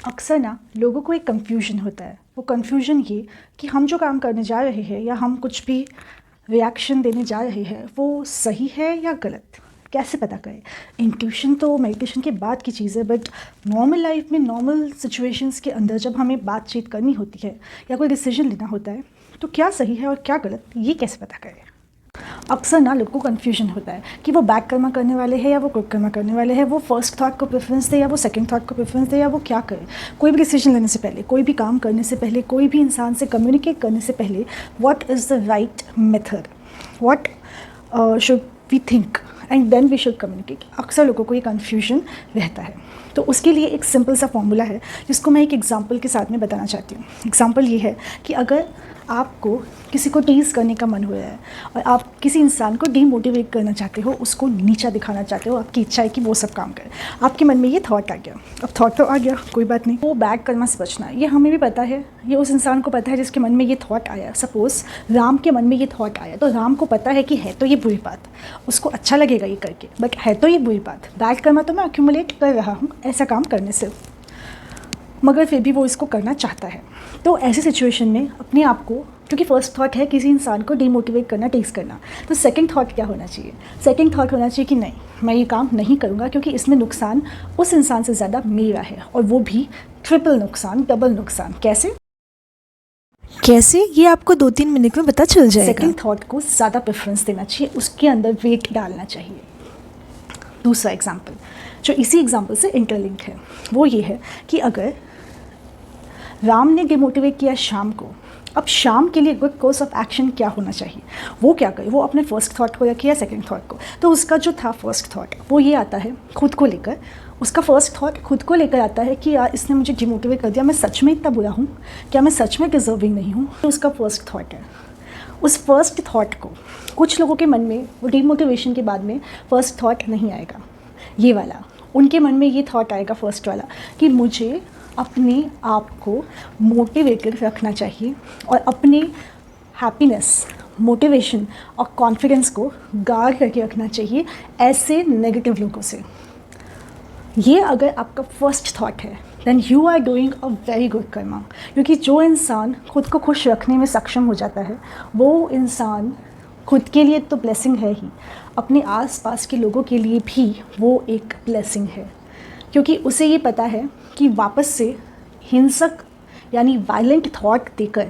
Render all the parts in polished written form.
अक्सर ना लोगों को एक कन्फ्यूजन होता है। वो कन्फ्यूजन ये कि हम जो काम करने जा रहे हैं या हम कुछ भी रिएक्शन देने जा रहे हैं वो सही है या गलत, कैसे पता करें। इंट्यूशन तो मेडिटेशन के बाद की चीज़ है, बट नॉर्मल लाइफ में नॉर्मल सिचुएशंस के अंदर जब हमें बातचीत करनी होती है या कोई डिसीजन लेना होता है तो क्या सही है और क्या गलत, ये कैसे पता करें। अक्सर ना लोगों को कन्फ्यूजन होता है कि वो बैक कर्मा करने वाले हैं या वो गुड कर्मा करने वाले हैं, वो फर्स्ट थॉट को प्रेफरेंस दे या वो सेकंड थॉट को प्रेफरेंस दे, या वो क्या करे। कोई भी डिसीजन लेने से पहले, कोई भी काम करने से पहले, कोई भी इंसान से कम्युनिकेट करने से पहले, what is the right method, what should we think and then we should communicate. अक्सर लोगों को ये कन्फ्यूजन रहता है। तो उसके लिए एक सिंपल सा फॉर्मूला है जिसको मैं एक एग्जांपल के साथ में बताना चाहती हूँ। एग्जांपल ये है कि अगर आपको किसी को टीज़ करने का मन हो रहा है और आप किसी इंसान को डीमोटिवेट करना चाहते हो, उसको नीचा दिखाना चाहते हो, आपकी इच्छा है कि वो सब काम करे, आपके मन में ये थॉट आ गया। अब थॉट तो आ गया, कोई बात नहीं, वो बैक कर्मा से बचना है। ये हमें भी पता है, ये उस इंसान को पता है जिसके मन में ये थॉट आया। सपोज़ राम के मन में ये थॉट आया तो राम को पता है कि है तो ये बुरी बात, उसको अच्छा लगेगा ये करके, बट है तो ये बुरी बात। बैक कर्मा तो मैं अक्यूमुलेट कर रहा हूँ ऐसा काम करने से, मगर फिर भी वो इसको करना चाहता है। तो ऐसी सिचुएशन में अपने आप को, क्योंकि फर्स्ट थॉट है किसी इंसान को डीमोटिवेट करना, टीज करना, तो सेकंड थॉट क्या होना चाहिए? सेकंड थॉट होना चाहिए कि नहीं, मैं ये काम नहीं करूँगा क्योंकि इसमें नुकसान उस इंसान से ज़्यादा मेरा है, और वो भी ट्रिपल नुकसान, डबल नुकसान। कैसे ये आपको 2-3 मिनट में पता चल जाएगा। सेकंड थॉट को ज़्यादा प्रेफरेंस देना चाहिए, उसके अंदर वेट डालना चाहिए। दूसरा एग्जाम्पल जो इसी एग्जाम्पल से इंटरलिंक है वो ये है कि अगर राम ने डिमोटिवेट किया शाम को, अब शाम के लिए गुड कोर्स ऑफ एक्शन क्या होना चाहिए? वो क्या करे? वो अपने फर्स्ट थॉट को रखे या सेकंड थॉट को? तो उसका जो था फर्स्ट थॉट वो ये आता है खुद को लेकर, उसका फर्स्ट थॉट खुद को लेकर आता है कि यार इसने मुझे डिमोटिवेट कर दिया, मैं सच में इतना बुरा हूँ क्या, मैं सच में डिजर्विंग नहीं हूँ। तो उसका फर्स्ट थॉट है। उस फर्स्ट थॉट को कुछ लोगों के मन में वो डिमोटिवेशन के बाद में फर्स्ट थॉट नहीं आएगा, ये वाला उनके मन में ये थॉट आएगा फर्स्ट वाला कि मुझे अपने आप को मोटिवेटेड रखना चाहिए और अपने हैप्पीनेस, मोटिवेशन और कॉन्फिडेंस को गार्ड करके रखना चाहिए ऐसे नेगेटिव लोगों से। ये अगर आपका फर्स्ट थॉट है then you are doing a very good karma, क्योंकि जो इंसान खुद को खुश रखने में सक्षम हो जाता है वो इंसान खुद के लिए तो ब्लेसिंग है ही, अपने आसपास के लोगों के लिए भी वो एक ब्लेसिंग है, क्योंकि उसे ये पता है कि वापस से हिंसक यानी वायलेंट थॉट देकर,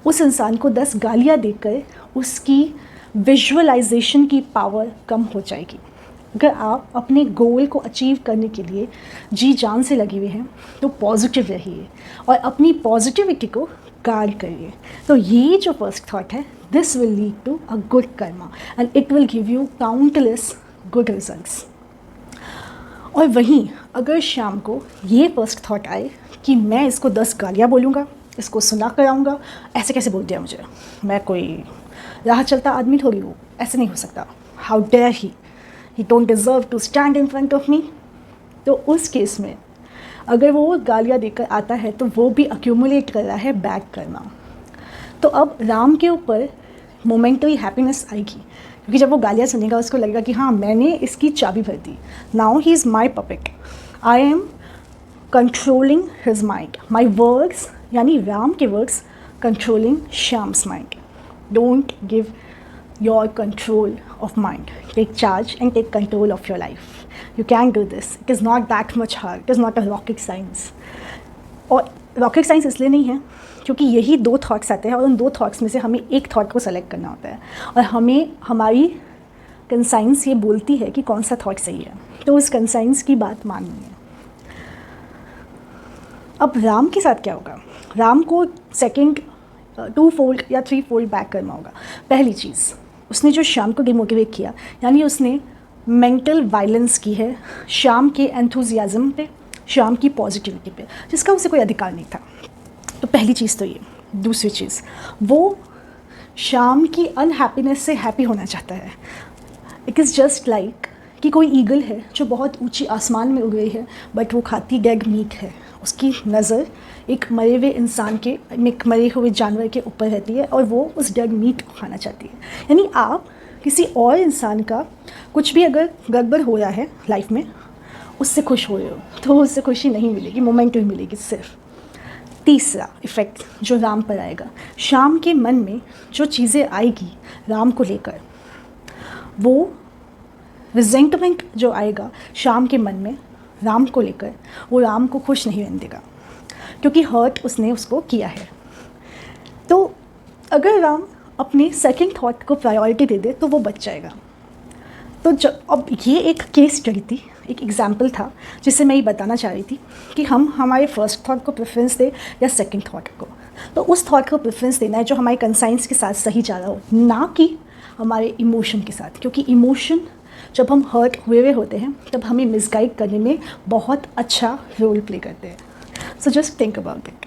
उस इंसान को 10 गालियाँ देकर उसकी विजुअलाइजेशन की पावर कम हो जाएगी। अगर आप अपने गोल को अचीव करने के लिए जी जान से लगे हुए हैं तो पॉजिटिव रहिए और अपनी पॉजिटिविटी को गार्ड करिए। तो ये जो फर्स्ट थॉट है, this will lead to a good karma and it will give you countless good results. और वहीं अगर शाम को ये फर्स्ट थॉट आए कि मैं इसको 10 गालियाँ बोलूँगा, इसको सुना कर आऊँगा, ऐसे कैसे बोल दिया मुझे, मैं कोई राह चलता आदमी थोड़ी हूँ, ऐसे नहीं हो सकता, how dare he don't deserve to stand in front of me. तो उस केस में अगर वो गालियाँ देकर आता है तो वो भी अक्यूमुलेट कर रहा है बैड कर्मा। तो अब राम के ऊपर मोमेंटरी हैप्पीनेस आएगी, क्योंकि जब वो गालियाँ सुनेगा उसको लगेगा कि हाँ मैंने इसकी चाबी भर दी, now he is my puppet, I am controlling his mind, my words यानी राम के words controlling Shyam's mind. Don't give your control of mind, take charge and take control of your life. You can do this, it is not that much hard, it is not a rocket science. और rocket science इसलिए नहीं है क्योंकि यही 2 thoughts आते हैं और उन 2 थॉट्स में से हमें एक थॉट को सेलेक्ट करना होता है और हमें हमारी कंसाइंस ये बोलती है कि कौन सा थॉट सही है, तो उस कंसाइंस की बात माननी है। अब राम के साथ क्या होगा? राम को सेकंड 2 फोल्ड या 3 फोल्ड बैक करना होगा। पहली चीज़, उसने जो शाम को डिमोटिवेट किया यानी उसने मेंटल वायलेंस की है शाम के एंथुजियाज्म पे, शाम की पॉजिटिविटी पे, जिसका उसे कोई अधिकार नहीं था। तो पहली चीज़ तो ये। दूसरी चीज़, वो शाम की अनहैप्पीनेस से हैप्पी होना चाहता है। इट इज़ जस्ट लाइक कि कोई ईगल है जो बहुत ऊंची आसमान में उड़ रही है बट वो खाती डेड मीट है, उसकी नज़र एक मरे हुए इंसान के, एक मरे हुए जानवर के ऊपर रहती है और वो उस डेड मीट को खाना चाहती है। यानी आप किसी और इंसान का कुछ भी अगर गड़बड़ हो रहा है लाइफ में, उससे खुश हो रहे हो, तो उससे खुशी नहीं मिलेगी, मोमेंट ही मिलेगी सिर्फ। तीसरा इफ़ेक्ट जो राम पर आएगा, श्याम के मन में जो चीज़ें आएगी राम को लेकर, वो रिजेंटमेंट जो आएगा श्याम के मन में राम को लेकर, वो राम को खुश नहीं रहने देगा, क्योंकि हर्ट उसने उसको किया है। तो अगर राम अपने सेकंड थॉट को प्रायोरिटी दे दे तो वो बच जाएगा। तो अब ये एक केस स्टडी थी, एक एग्जाम्पल था जिससे मैं ये बताना चाह रही थी कि हम हमारे फर्स्ट थॉट को प्रेफरेंस दें या सेकंड थॉट को। तो उस थॉट को प्रेफरेंस देना है जो हमारे कंसाइंस के साथ सही जा रहा हो, ना कि हमारे इमोशन के साथ, क्योंकि इमोशन जब हम हर्ट हुए होते हैं तब हमें मिसगाइड करने में बहुत अच्छा रोल प्ले करते हैं। So just think about it.